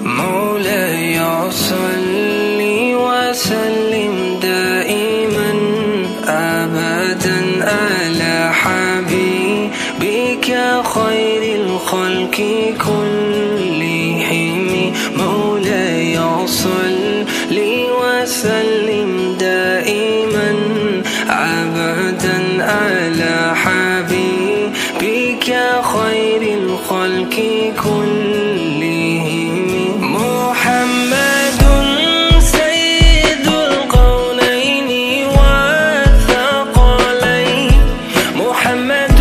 مولاي صل وسلم دائما أبدا على حبيبك خير الخلق كلهم. مولاي صل وسلم دائما أبدا على حبيبك خير الخلق كلهم. محمد سيد القولين والثقلين، محمد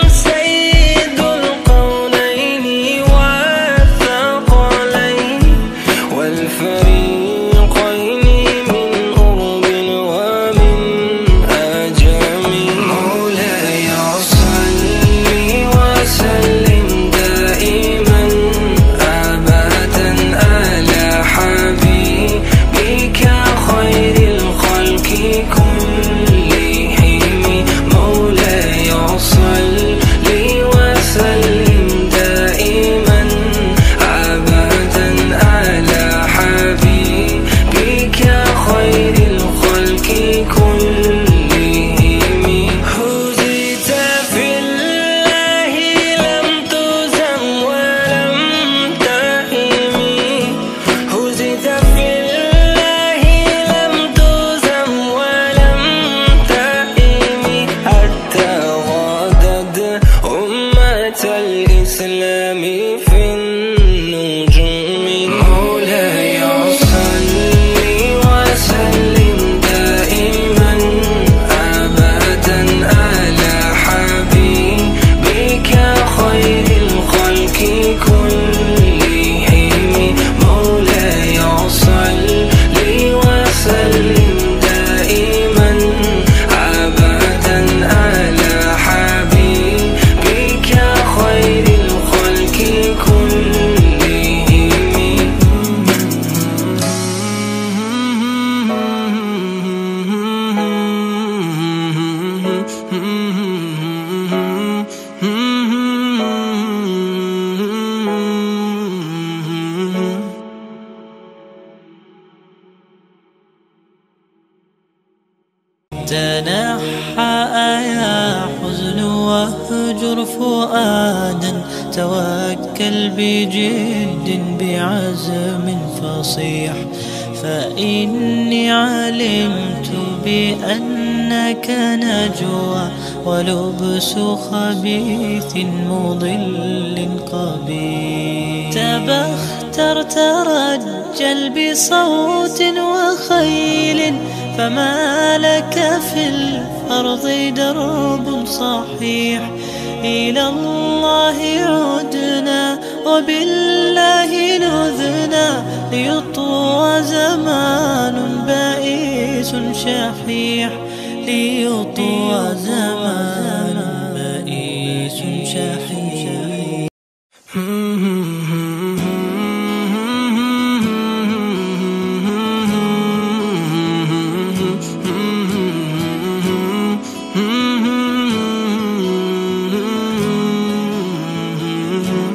سيد القولين والثقلين والفريقين من أرب ومن أجم. مولاي صل وسلم دائما أبدا على حبيبك خير الخلق كلهم. مولاي صل وسلم دائما أبدا على حبيبك خير الخلق كلهم. هزيت في الله لم تزم ولم تهم، هزيت في الله لم تزم ولم تهم، حتى غادت أمة الإسلام في النجوم. مولاي صل وسلم دائما أبدا على حبيبك خير الخلق كلهم. مولاي صل وسلم دائما أبدا على حبيبك خير الخلق كلهم. تنحى يا حزن واهجر فؤادا، توكل بجد بعزم فصيح، فإني علمت بأنك نجوى ولبس خبيث مضل قبيح. تبختر ترجل بصوت وخيل، فما لك في الأرض درب صحيح. إلى الله عدنا وبالله نذنا، ليطوى زمان بائس شحيح، ليطوى زمان بائس شحيح.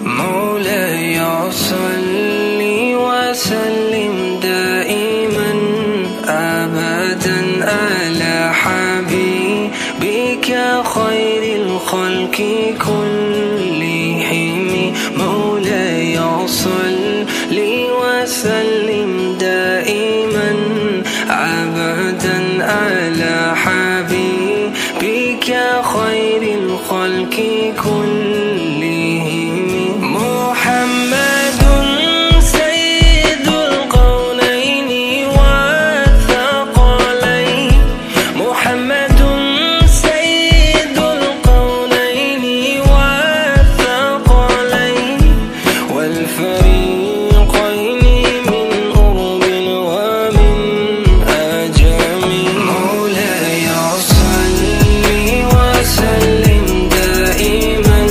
مولاي صل وسلم دائما أبدا على حبيبك خير الخلق كلهم. مولاي صل وسلم دائما أبدا على حبيبك خير الخلق كلهم. محمد سيد القولين والثقلين، محمد سيد القولين والثقلين والفريقين من أرب ومن أجم. مولاي صل وسلم دائما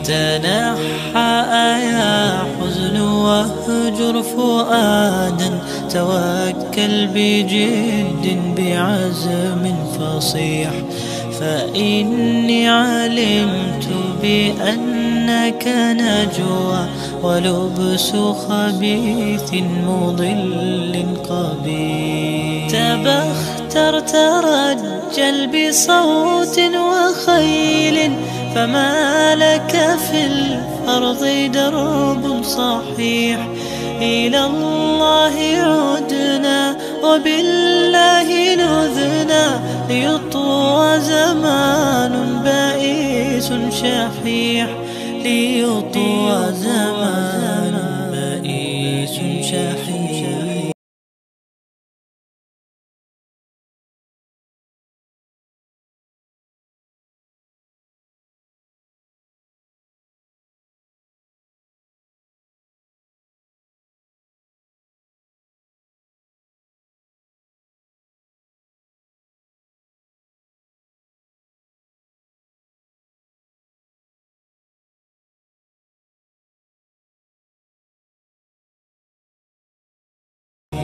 تنحى يا حزن واهجر فؤادا، توكل بجد بعزم فصيح، فإني علمت بأنك نجوى ولبس خبيث مضل قبيح. تبختر ترجل بصوت وخيل، فما لك في الأرض درب صحيح. إلى الله عدنا وبالله نذنا، ليطوى زمان بائس شحيح، ليطوى زمان بائس شحيح.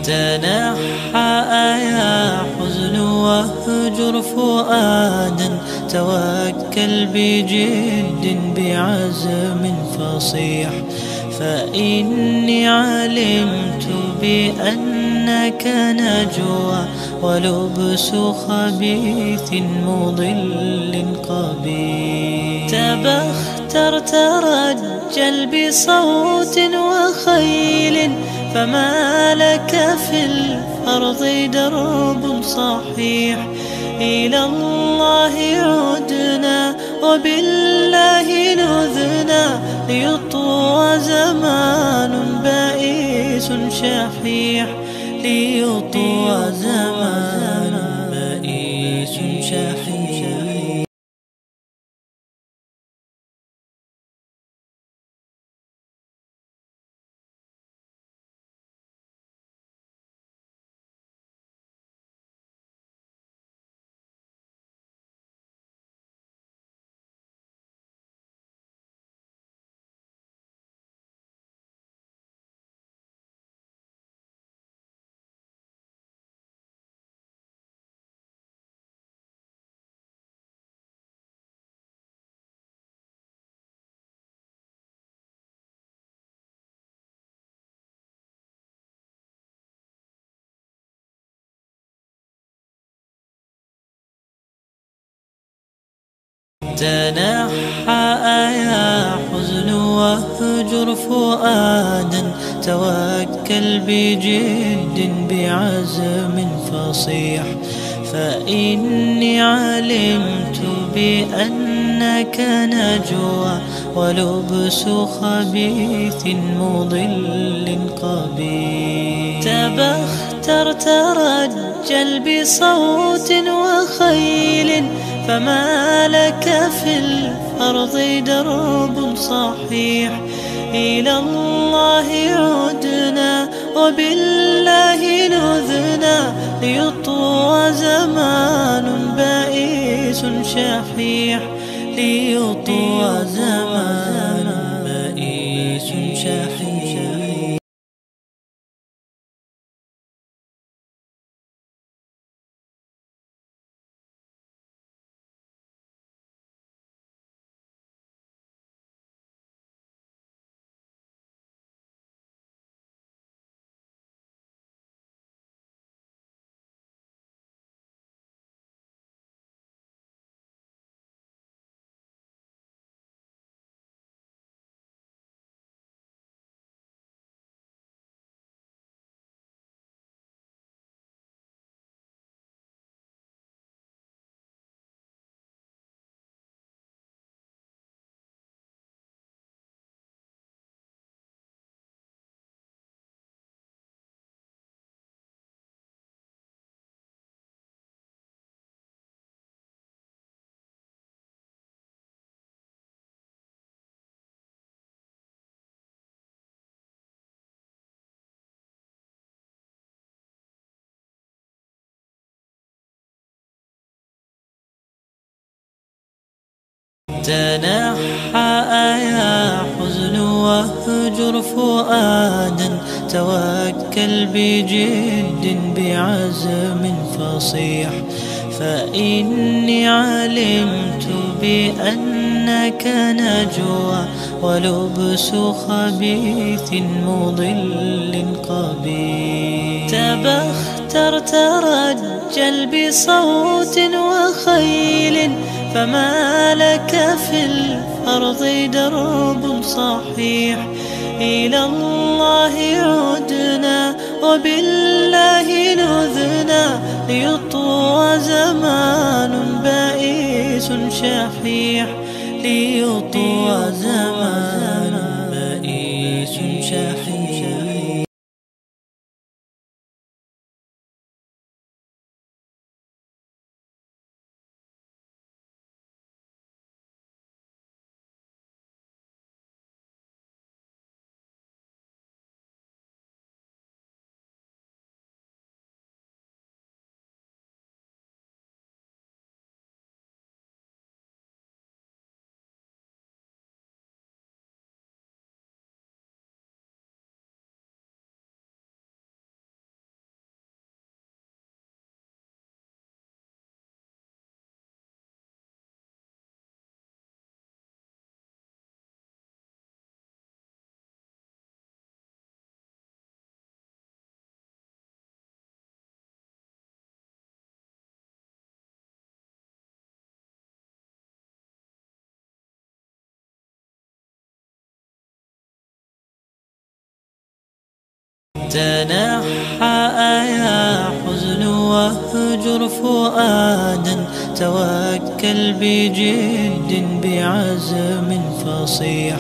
تنحى يا حزن واهجر فؤادا، توكل بجد بعزم فصيح، فإني علمت بأنك نجوى ولبس خبيث مضل قبيح. تبختر ترجل بصوت وخيل، فما لك في الأرض درب صحيح. إلى الله عدنا وبالله نذنا، ليطوى زمان بائس شحيح، ليطوى زمان بائس شحيح. تنحى يا حزن واهجر فؤادا، توكل بجد بعزم فصيح، فإني علمت بأنك نجوى ولبس خبيث مضل قبيح. تبختر ترجل بصوت وخيل، فما لك في الأرض درب صحيح. إلى الله عدنا وبالله نذنا، ليطوى زمان بائس شحيح، ليطوى زمان بائس شحيح. تنحى فؤادا توكل بجد بعزم فصيح، فإني علمت بأنك نجوى ولبس خبيث مضل قبيح. تبختر ترجل بصوت وخيل، فما لك في الأرض درب صحيح. إلى الله عدنا وبالله نذنا، ليطوى زمان بائس شحيح، ليطوى زمان بائس شحيح. تنحى يا حزن واهجر فؤادا، توكل بجد بعزم فصيح،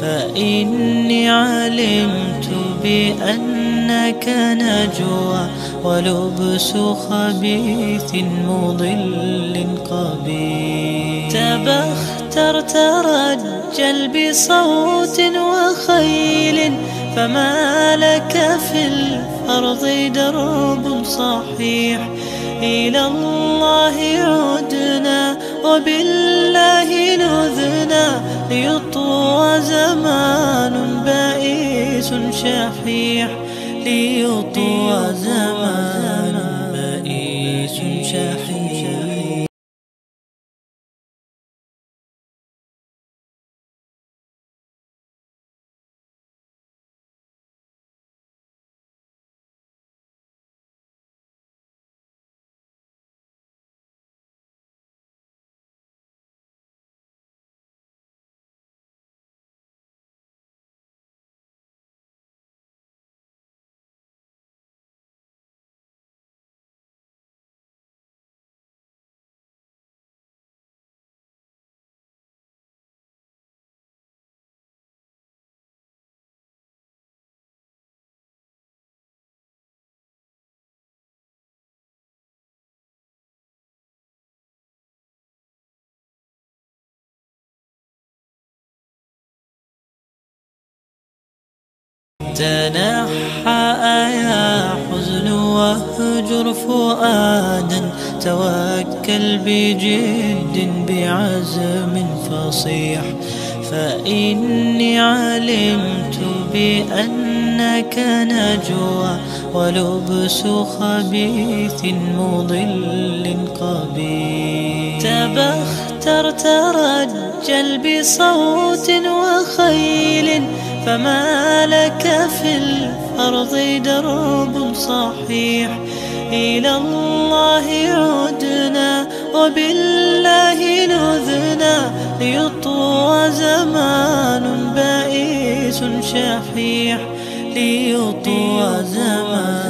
فإني علمت بأنك نجوى ولبس خبيث مضل قبيح. تبختر ترجل بصوت وخيل، فما لك في الأرض درب صحيح. إلى الله عدنا وبالله نذنا، ليطوى زمان بائس شحيح، ليطوى زمان بائس شحيح. تنحى يا حزن واهجر فؤادا، توكل بجد بعزم فصيح، فإني علمت بأنك نجوى ولبس خبيث مضل قبيح. تبختر ترجل بصوت وخيل، فما لك في الأرض درب صحيح. إلى الله عدنا وبالله نذنا، ليطوى زمان بائس شحيح، ليطوى زمان